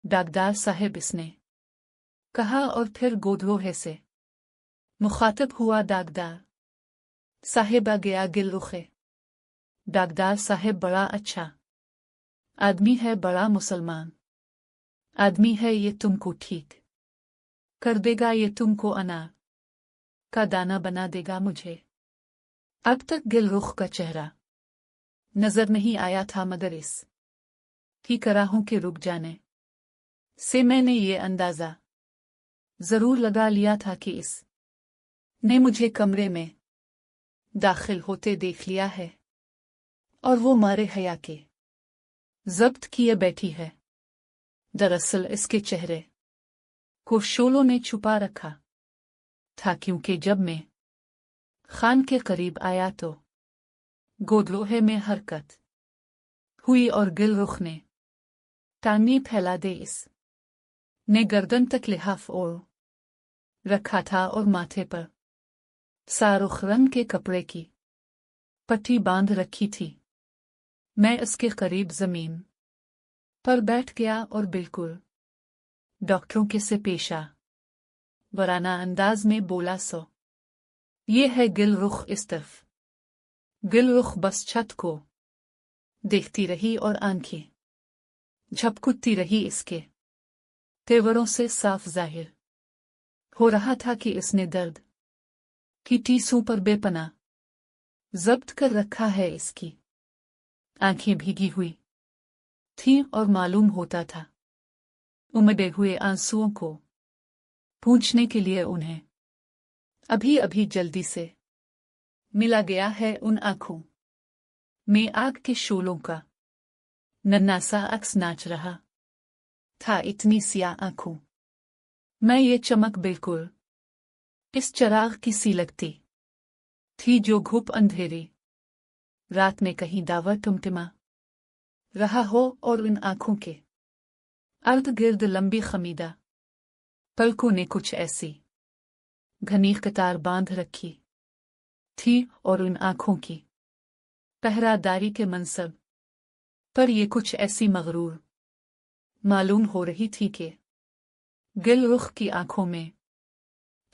डाकदार साहब, इसने कहा और फिर गोदलोहे से मुखातब हुआ डाकदार साहब आ गया गिलरुखे। डाकदार साहब बड़ा अच्छा आदमी है, बड़ा मुसलमान आदमी है, ये तुमको ठीक कर देगा, ये तुमको अनार का दाना बना देगा मुझे। अब तक गिलरुख का चेहरा नजर नहीं आया था, मगर इस ही करा हूं कि रुक जाने से मैंने ये अंदाजा जरूर लगा लिया था कि इस ने मुझे कमरे में दाखिल होते देख लिया है और वो मारे हया के जब्त किए बैठी है। दरअसल इसके चेहरे को शोलों ने छुपा रखा था, क्योंकि जब मैं खान के करीब आया तो गोदलोहे में हरकत हुई और गिलरुख ने टांगें फैला दे इस ने गर्दन तक लिहाफ ओढ़ रखा था और माथे पर सारुख रंग के कपड़े की पट्टी बांध रखी थी। मैं इसके करीब जमीन पर बैठ गया और बिल्कुल डॉक्टरों के से पेशा वराना अंदाज में बोला, सो ये है गिलरुख। इस तरफ गिलरुख बस छत को देखती रही और आंखें झपकुती रही। इसके तेवरों से साफ जाहिर हो रहा था कि इसने दर्द की टीसों पर बेपनाह जब्त कर रखा है। इसकी आंखें भीगी हुई थीं और मालूम होता था उमड़े हुए आंसुओं को पूंछने के लिए उन्हें अभी अभी जल्दी से मिला गया है। उन आंखों में आग के शोलों का नन्हा सा अक्स नाच रहा था। इतनी सिया आंखों में ये चमक बिल्कुल इस चराग की सी लगती थी जो घुप अंधेरी रात में कहीं दावर टिमटिमा रहा हो, और इन आंखों के अर्ध गिर्द लंबी खमीदा पलकों ने कुछ ऐसी घनी कतार बांध रखी थी और इन आंखों की पहरादारी के मनसब पर ये कुछ ऐसी मगरूर मालूम हो रही थी कि गिलरुख की आंखों में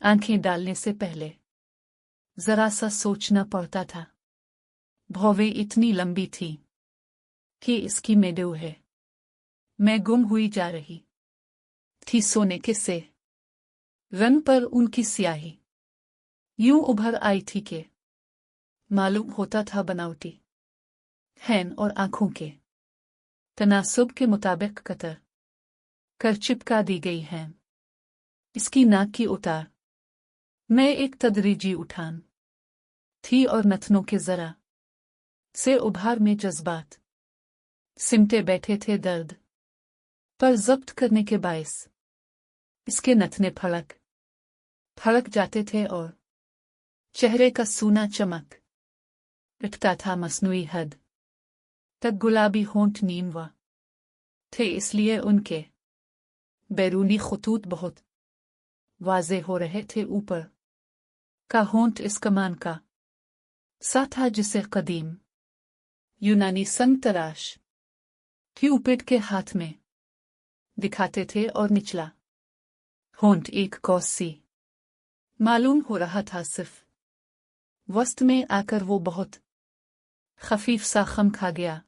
आंखें डालने से पहले जरा सा सोचना पड़ता था। भौवें इतनी लंबी थी कि इसकी मेडो है मैं गुम हुई जा रही थी। सोने के से रंग पर उनकी स्याही यूं उभर आई थी कि मालूम होता था बनावटी हैन और आंखों के तनासुब के मुताबिक कतर कर चिपका दी गई है। इसकी नाक की उतार में एक तदरीजी उठान थी और नथनों के जरा से उभार में जज्बात सिमटे बैठे थे। दर्द पर जब्त करने के बायस इसके नथने फड़क जाते थे और चेहरे का सूना चमक उठता था। मसनूई हद तक गुलाबी होंठ नीमवा थे, इसलिए उनके बैरूनी खतूत बहुत वाज़े हो रहे थे। ऊपर का होंठ इस कमान का सा था जिसे कदीम यूनानी संग तराश क्यूपिड के हाथ में दिखाते थे, और निचला होंठ एक कौस सी मालूम हो रहा था। सिर्फ वस्त में आकर वो बहुत खफीफ सा खम खा गया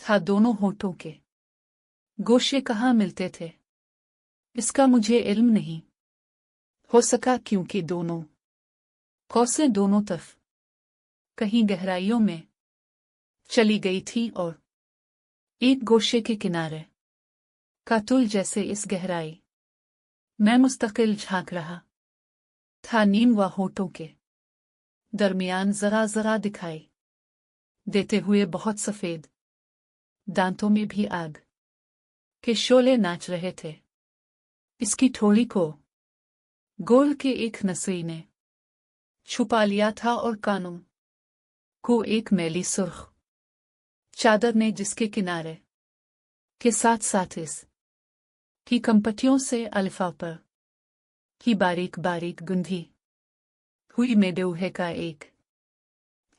था। दोनों होंठों के गोशे कहाँ मिलते थे इसका मुझे इल्म नहीं हो सका, क्योंकि दोनों कौसें दोनों तरफ कहीं गहराइयों में चली गई थी और एक गोशे के किनारे का तुल जैसे इस गहराई मैं मुस्तकिल झांक रहा था। नीम व होठों के दरमियान जरा जरा दिखाई देते हुए बहुत सफेद दांतों में भी आग के शोले नाच रहे थे। इसकी ठोड़ी को गोल के एक नसरी ने छुपा लिया था और कानों को एक मैली सुर्ख चादर ने, जिसके किनारे के साथ साथ इस की कंपटियों से अल्फा पर की बारीक बारीक गुंधी हुई मेडोहे का एक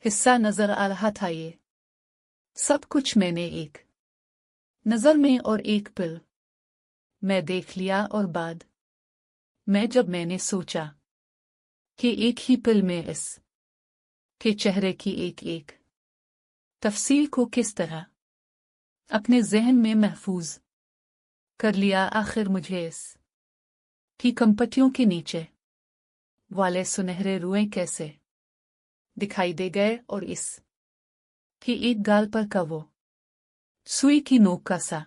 हिस्सा नजर आ रहा था। ये सब कुछ मैंने एक नजर में और एक पिल मैं देख लिया और बाद मैं जब मैंने सोचा कि एक ही पल में इस के चेहरे की एक एक तफसील को किस तरह अपने ज़हन में महफूज कर लिया, आखिर मुझे इस की कंपटियों के नीचे वाले सुनहरे रुएं कैसे दिखाई दे गए और इस की एक गाल पर का वो सुई की नोक का सा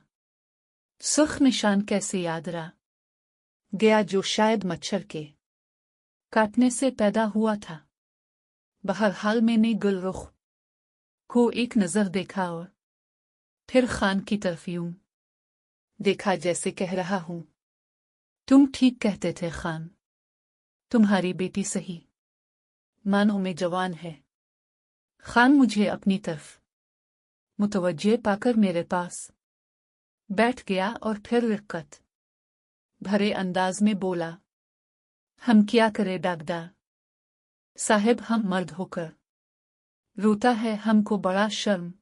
सुर्ख निशान कैसे याद रहा गया जो शायद मच्छर के काटने से पैदा हुआ था। बहरहाल मैंने गुलरुख को एक नज़र देखा और फिर खान की तरफ यूं देखा जैसे कह रहा हूं, तुम ठीक कहते थे खान, तुम्हारी बेटी सही मानों में जवान है। खान मुझे अपनी तरफ मुतवज्जे पाकर मेरे पास बैठ गया और फिर रिक्कत भरे अंदाज में बोला, हम क्या करें डागदार साहिब, हम मर्द होकर रोता है हमको बड़ा शर्म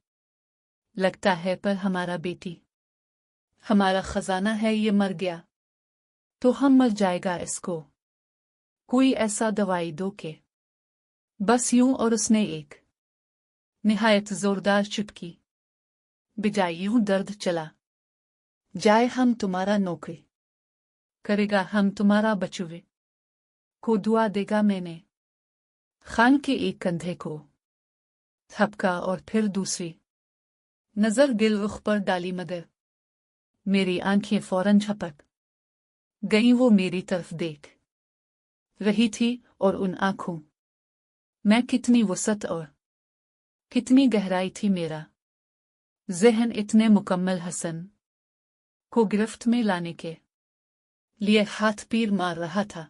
लगता है, पर हमारा बेटी हमारा खजाना है, ये मर गया तो हम मर जाएगा, इसको कोई ऐसा दवाई दो के बस यूं। और उसने एक निहायत जोरदार चुटकी बिजाई, यूं दर्द चला जाए, हम तुम्हारा नौकरी करेगा, हम तुम्हारा बचुए को दुआ देगा। मैंने खान के एक कंधे को थपका और फिर दूसरी नजर गिलरुख पर डाली, मगर मेरी आंखें फौरन झपक गईं। वो मेरी तरफ देख रही थी और उन आंखों में कितनी वसत और कितनी गहराई थी। मेरा ज़हन इतने मुकम्मल हसन को गिरफ्त में लाने के लिए हाथ पीर मार रहा था,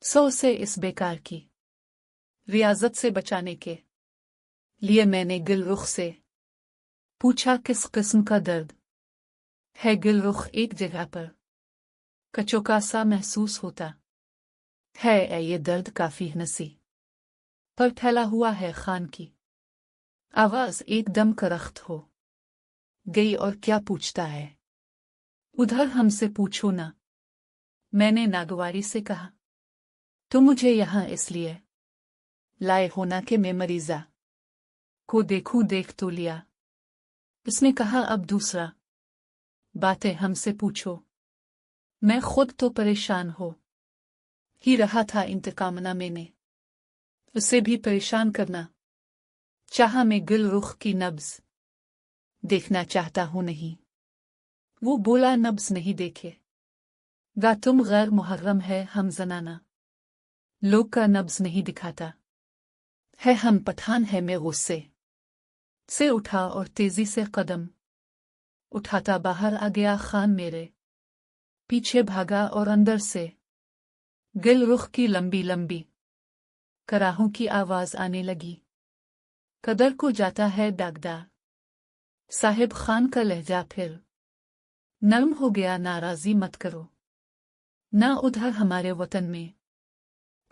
सो से इस बेकार की रियाजत से बचाने के लिए मैंने गिलरुख से पूछा, किस किस्म का दर्द है? गिलरुख एक जगह पर कचोका सा महसूस होता है, ये दर्द काफी नसी पर फैला हुआ है। खान की आवाज एकदम करख्त हो गई, और क्या पूछता है? उधर हमसे पूछो ना, मैंने नागवारी से कहा, तो मुझे यहां इसलिए लाए होना कि मैं मरीजा को देखूं। देख तो लिया, उसने कहा, अब दूसरा बातें हमसे पूछो। मैं खुद तो परेशान हो ही रहा था, इंतकामना मैंने उसे भी परेशान करना चाहा। मैं गिलरुख की नब्ज देखना चाहता हूं। नहीं, वो बोला, नब्ज नहीं देखे गा तुम, गैर मुहर्रम है, हम जनाना लोग का नब्ज नहीं दिखाता है, हम पठान है। मैं गुस्से से उठा और तेजी से कदम उठाता बाहर आ गया। खान मेरे पीछे भागा और अंदर से गिलरुख की लंबी लंबी कराहों की आवाज आने लगी, कदर को जाता है डागदार साहिब। खान का लहजा फिर नर्म हो गया, नाराजी मत करो ना, उधर हमारे वतन में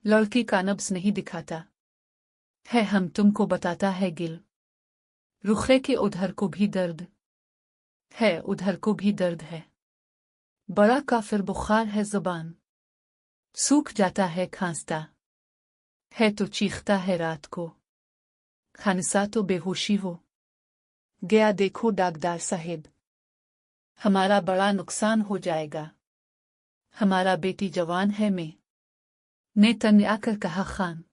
लड़की का नब्ज नहीं दिखाता है, हम तुमको बताता है गिल रुखे के उधर को भी दर्द है, उधर को भी दर्द है, बड़ा काफिर बुखार है, जुबान सूख जाता है, खांसता है तो चीखता है, रात को खानसा तो बेहोशी हो गया। देखो डागदार साहिब, हमारा बड़ा नुकसान हो जाएगा, हमारा बेटी जवान है। मैं ने तंग आकर कहा, खान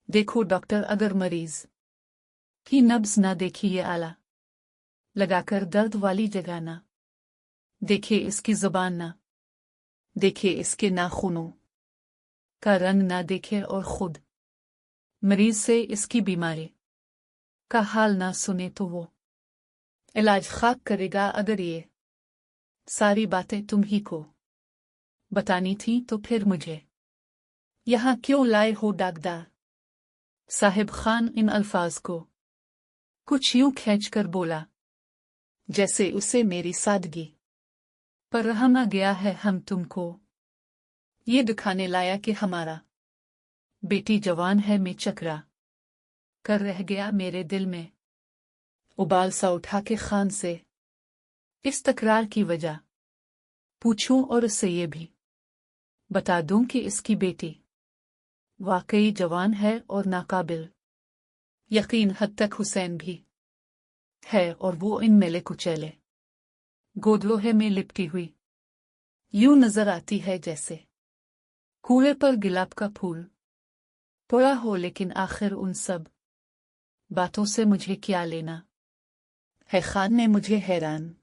देखो डॉक्टर, अगर मरीज की नब्ज ना देखी, ये आला लगाकर दर्द वाली जगह ना देखे, इसकी जुबान ना देखे, इसके नाखूनों का रंग ना देखे, और खुद मरीज से इसकी बीमारी का हाल ना सुने, तो वो इलाज खाक करेगा। अगर ये सारी बातें तुम ही को बतानी थी तो फिर मुझे यहां क्यों लाए हो डागदार साहिब? खान इन अल्फाज को कुछ यूं खींचकर बोला जैसे उसे मेरी सादगी पर रहम आ गया है। हम तुमको ये दिखाने लाया कि हमारा बेटी जवान है। मैं चकरा कर रह गया, मेरे दिल में उबाल सा उठा के खान से इस तकरार की वजह पूछूं और इससे ये भी बता दूं कि इसकी बेटी वाकई जवान है और नाकाबिल यकीन हद तक हुसैन भी है, और वो इन मेले कुचेले गोदलोहे में लिपटी हुई यूं नजर आती है जैसे कूड़े पर गुलाब का फूल पड़ा हो। लेकिन आखिर उन सब बातों से मुझे क्या लेना है? खान ने मुझे हैरान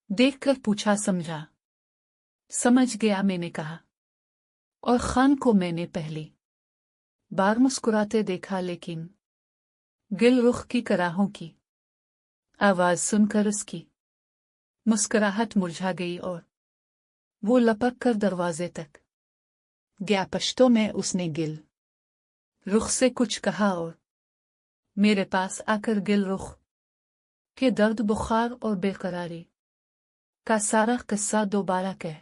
देखकर पूछा। समझा? समझ गया, मैंने कहा, और खान को मैंने पहली बार मुस्कुराते देखा, लेकिन गिल रुख की कराहों की आवाज सुनकर उसकी मुस्कुराहट मुरझा गई और वो लपक कर दरवाजे तक गया। पश्तों में उसने गिल रुख से कुछ कहा और मेरे पास आकर गिल रुख के दर्द, बुखार और बेकरारी का सारा किस्सा दोबारा कह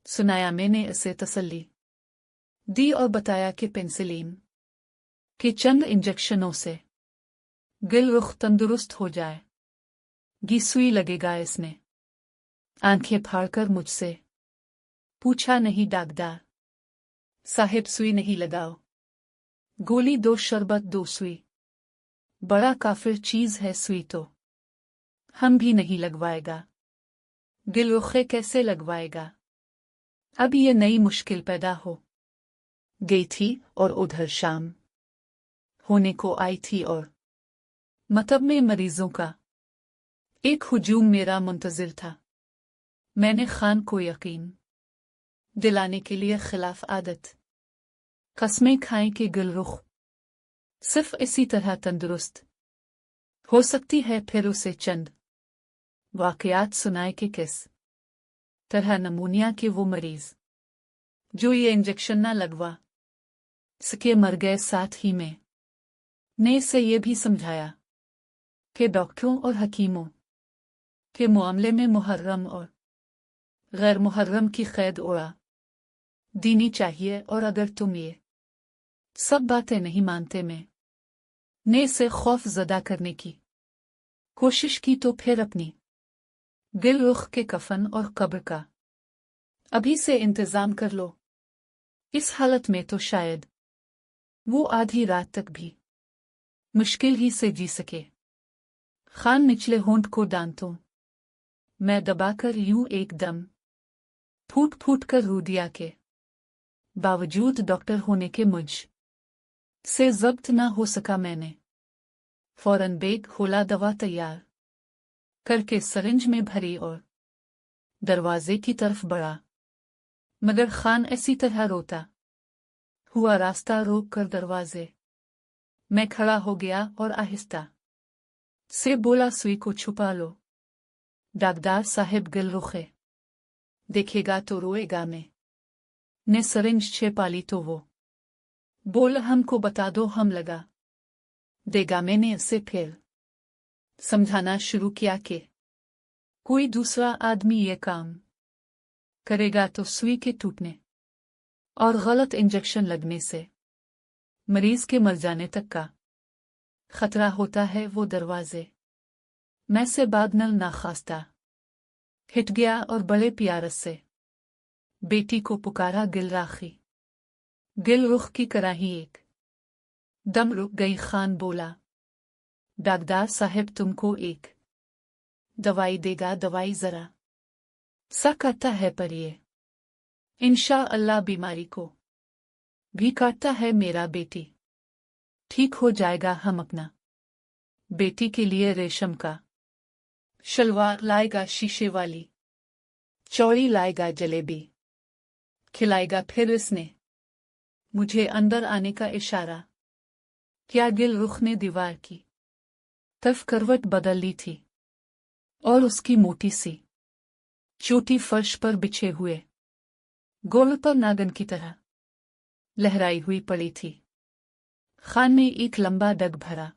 सुनाया। मैंने इसे तसल्ली दी और बताया कि पेंसिलिन के चंद इंजेक्शनों से गिल रुख तंदुरुस्त हो जाए। गी सुई लगेगा? इसने आंखें फाड़कर मुझसे पूछा। नहीं डॉक्टर साहिब, सुई नहीं लगाओ, गोली दो, शरबत दो, सुई बड़ा काफिर चीज है, सुई तो हम भी नहीं लगवाएगा। गिल रुखे कैसे लगवाएगा? अब ये नई मुश्किल पैदा हो गई थी और उधर शाम होने को आई थी और मतब में मरीजों का एक हुजूम मेरा मुंतजिर था। मैंने खान को यकीन दिलाने के लिए खिलाफ आदत कस्में खाएं कि गिल रुख सिर्फ इसी तरह तंदुरुस्त हो सकती है। फिर उसे चंद वाकयात सुनाए कि किस तरह नमूनिया के वो मरीज जो ये इंजेक्शन ना लगवा सके मर गए। साथ ही में ने से ये भी समझाया कि डॉक्टरों और हकीमों के मामले में मुहर्रम और गैर मुहर्रम की कैद उड़ा दीनी चाहिए, और अगर तुम ये सब बातें नहीं मानते, मैं ने से खौफ ज़दा करने की कोशिश की, तो फिर अपनी गिल रुख के कफन और कब्र का अभी से इंतजाम कर लो। इस हालत में तो शायद वो आधी रात तक भी मुश्किल ही से जी सके। खान निचले होंठ को दांतों मैं दबाकर यूं एकदम फूट फूट कर रो दिया के बावजूद डॉक्टर होने के मुझ से जब्त न हो सका। मैंने फौरन बेग खोला, दवा तैयार करके सरिंज में भरी और दरवाजे की तरफ बढ़ा, मगर खान ऐसी तरह रोता हुआ रास्ता रोक कर दरवाजे में खड़ा हो गया और आहिस्ता से बोला, सुई को छुपा लो। डॉक्टर साहिब गिल रुखे देखेगा तो रोएगा। मैं ने सरिंज छिपा ली तो वो बोला, हमको बता दो, हम लगा देगा। मैंने इसे फिर समझाना शुरू किया कि कोई दूसरा आदमी ये काम करेगा तो सुई के टूटने और गलत इंजेक्शन लगने से मरीज के मर जाने तक का खतरा होता है। वो दरवाजे में से बादनल नाखास्ता हिट गया और बड़े प्यार से बेटी को पुकारा, गिल राखी। गिल रुख की कराही एक दम रुक गई। खान बोला, डॉक्टर साहब तुमको एक दवाई देगा। दवाई जरा सा काटता है, पर ये इंशा अल्लाह बीमारी को भी काटता है। मेरा बेटी ठीक हो जाएगा। हम अपना बेटी के लिए रेशम का शलवार लाएगा, शीशे वाली चौड़ी लाएगा, जलेबी खिलाएगा। फिर इसने मुझे अंदर आने का इशारा किया। गिल रुख ने दीवार की तरफ करवट बदल ली थी और उसकी मोटी सी चोटी फर्श पर बिछे हुए गोल पर नागन की तरह लहराई हुई पड़ी थी। खान ने एक लंबा डग भरा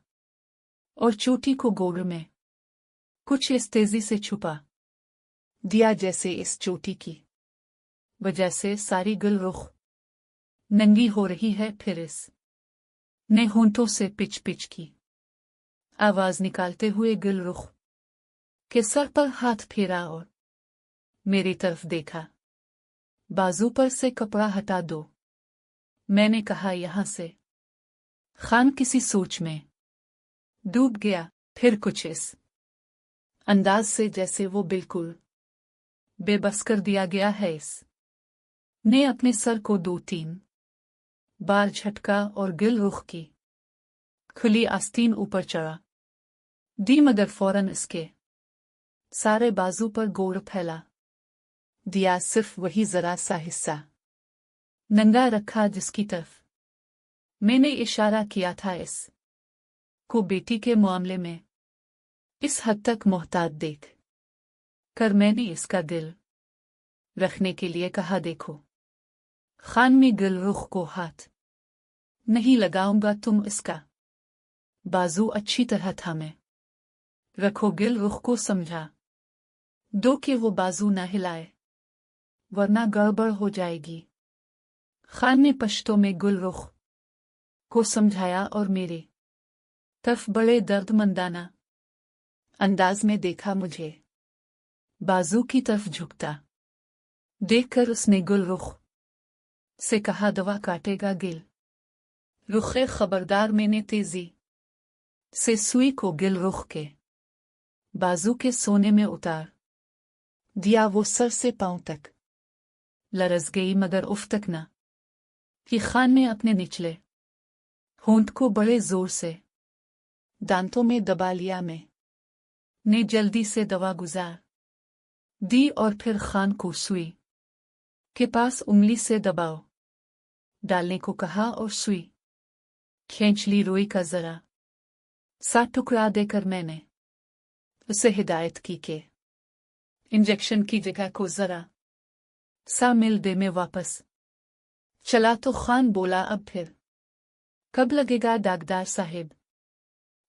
और चोटी को गोल में कुछ इस तेजी से छुपा दिया जैसे इस चोटी की वजह से सारी गिल रुख नंगी हो रही है। फिर इस ने होंठों से पिच पिच की आवाज निकालते हुए गिल रुख के सर पर हाथ फेरा और मेरी तरफ देखा। बाजू पर से कपड़ा हटा दो, मैंने कहा यहाँ से। खान किसी सोच में डूब गया, फिर कुछ इस अंदाज से जैसे वो बिल्कुल बेबस कर दिया गया है। इस ने अपने सर को 2-3 बार झटका और गिल रुख की खुली आस्तीन ऊपर चढ़ा दी, मगर फौरन इसके सारे बाजू पर गोर फैला दिया, सिर्फ वही जरा सा हिस्सा नंगा रखा जिसकी तरफ मैंने इशारा किया था। इस को बेटी के मामले में इस हद तक मोहताज देख कर मैंने इसका दिल रखने के लिए कहा, देखो खान में गिल रुख को हाथ नहीं लगाऊंगा, तुम इसका बाजू अच्छी तरह थामे रखो। गिल रुख को समझा दो कि वो बाजू ना हिलाए वरना गड़बड़ हो जाएगी। खान ने पश्तो में गुल रुख को समझाया और मेरे तरफ बड़े दर्दमंदाना अंदाज में देखा। मुझे बाजू की तरफ झुकता देखकर उसने गुल रुख से कहा, दवा काटेगा गिल रुखे खबरदार। मैंने तेजी से सुई को गिल रुख के बाजू के सोने में उतार दिया। वो सर से पांव तक लरस गई, मगर उफ तक न कि खान ने अपने निचले होंठ को बड़े जोर से दांतों में दबा लिया। मैं ने जल्दी से दवा गुजार दी और फिर खान को सुई के पास उंगली से दबाव डालने को कहा और सुई खींच ली। रोई का जरा सा टुकड़ा देकर मैंने उसे हिदायत की कि इंजेक्शन की जगह को जरा सा मिल दे। में वापस चला तो खान बोला, अब फिर कब लगेगा डाकदार साहिब?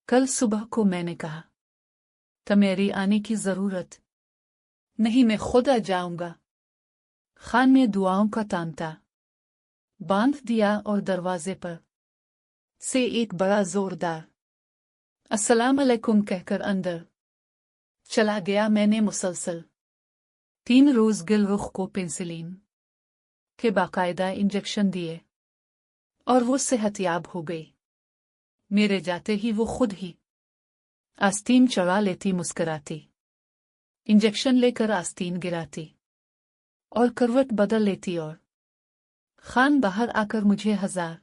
कल सुबह को, मैंने कहा। तो मेरी आने की जरूरत नहीं, मैं खुद आ जाऊंगा। खान ने दुआओं का तांता बांध दिया और दरवाजे पर से एक बड़ा जोरदार अस्सलाम अलैकुम कहकर अंदर चला गया। मैंने मुसलसल 3 रोज गिल रुख को पेंसिलिन के बाकायदा इंजेक्शन दिए और वो सेहतयाब हो गई। मेरे जाते ही वो खुद ही आस्तीन चढ़ा लेती, मुस्कुराती, इंजेक्शन लेकर आस्तीन गिराती और करवट बदल लेती। और खान बाहर आकर मुझे हजार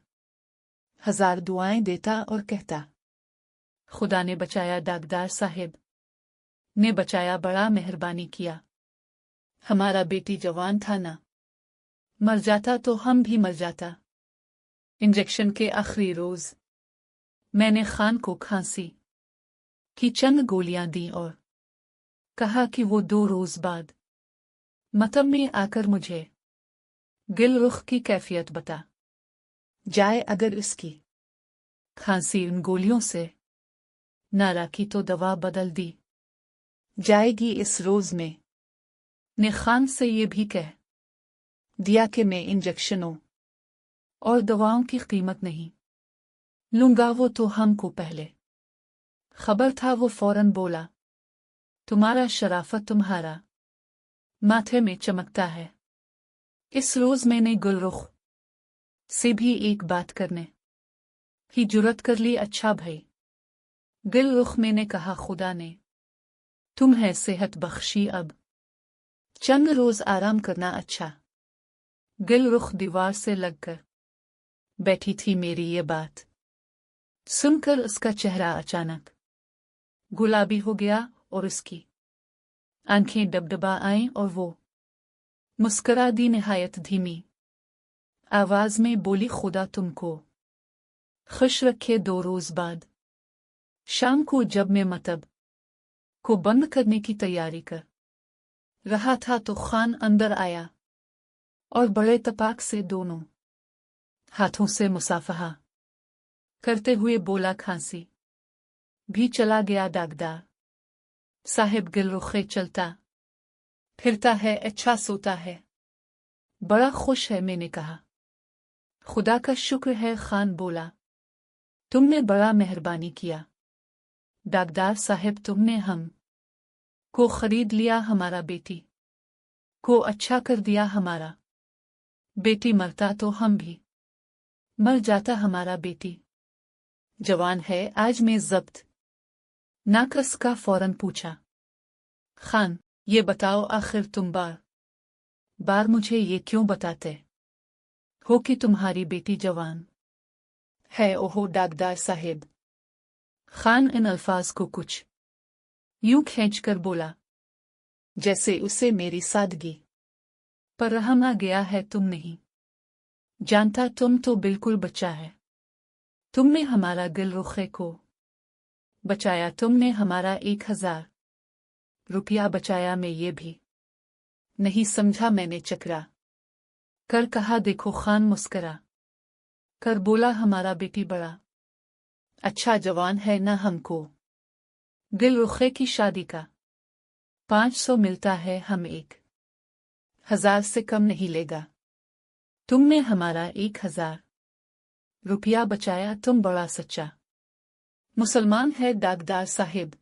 हजार दुआएं देता और कहता, खुदा ने बचाया, डाकदार साहिब ने बचाया, बड़ा मेहरबानी किया। हमारा बेटी जवान था ना, मर जाता तो हम भी मर जाता। इंजेक्शन के आखिरी रोज मैंने खान को खांसी की चंद गोलियां दी और कहा कि वो 2 रोज बाद मतब में आकर मुझे गिल रुख की कैफियत बता जाए। अगर इसकी खांसी उन गोलियों से न राखी तो दवा बदल दी जाएगी। इस रोज में ने खान से ये भी कह दिया कि मैं इंजेक्शनों और दवाओं की कीमत नहीं लूंगा। वो तो हमको पहले खबर था। वो फौरन बोला, तुम्हारा शराफत तुम्हारा माथे में चमकता है। इस रोज मैंने गुलरुख से भी एक बात करने की जुर्रत कर ली। अच्छा भाई गुलरुख, मैंने कहा, खुदा ने तुम्हें सेहत बख्शी, अब चंद रोज आराम करना अच्छा। गुलरुख दीवार से लगकर बैठी थी। मेरी ये बात सुनकर उसका चेहरा अचानक गुलाबी हो गया और उसकी आंखें डबडबा आईं और वो मुस्कुरा दी। निहायत धीमी आवाज में बोली, खुदा तुमको खुश रखे। 2 रोज बाद शाम को जब मैं मतब को बंद करने की तैयारी कर रहा था तो खान अंदर आया और बड़े तपाक से दोनों हाथों से मुसाफहा करते हुए बोला, खांसी भी चला गया डाकदार साहिब? गुलरुखे चलता फिरता है, अच्छा सोता है, बड़ा खुश है। मैंने कहा, खुदा का शुक्र है। खान बोला, तुमने बड़ा मेहरबानी किया डाकदार साहिब, तुमने हम को खरीद लिया। हमारा बेटी को अच्छा कर दिया हमारा बेटी मरता तो हम भी मर जाता हमारा बेटी जवान है आज में जब्त नाकस का फौरन पूछा खान ये बताओ आखिर तुम बार मुझे ये क्यों बताते हो कि तुम्हारी बेटी जवान है ओहो डाकदार साहिब खान इन अल्फाज को कुछ यूं खींचकर बोला जैसे उसे मेरी सादगी पर रहम आ गया है तुम नहीं जानता तुम तो बिल्कुल बच्चा है तुमने हमारा दिल रुखे को बचाया तुमने हमारा 1000 रुपया बचाया मैं ये भी नहीं समझा मैंने चकरा कर कहा देखो खान मुस्करा कर बोला हमारा बेटी बड़ा अच्छा जवान है ना हमको दिल रुखे की शादी का 500 मिलता है हम 1000 से कम नहीं लेगा तुमने हमारा 1000 रुपया बचाया तुम बड़ा सच्चा मुसलमान है डाकदार साहिब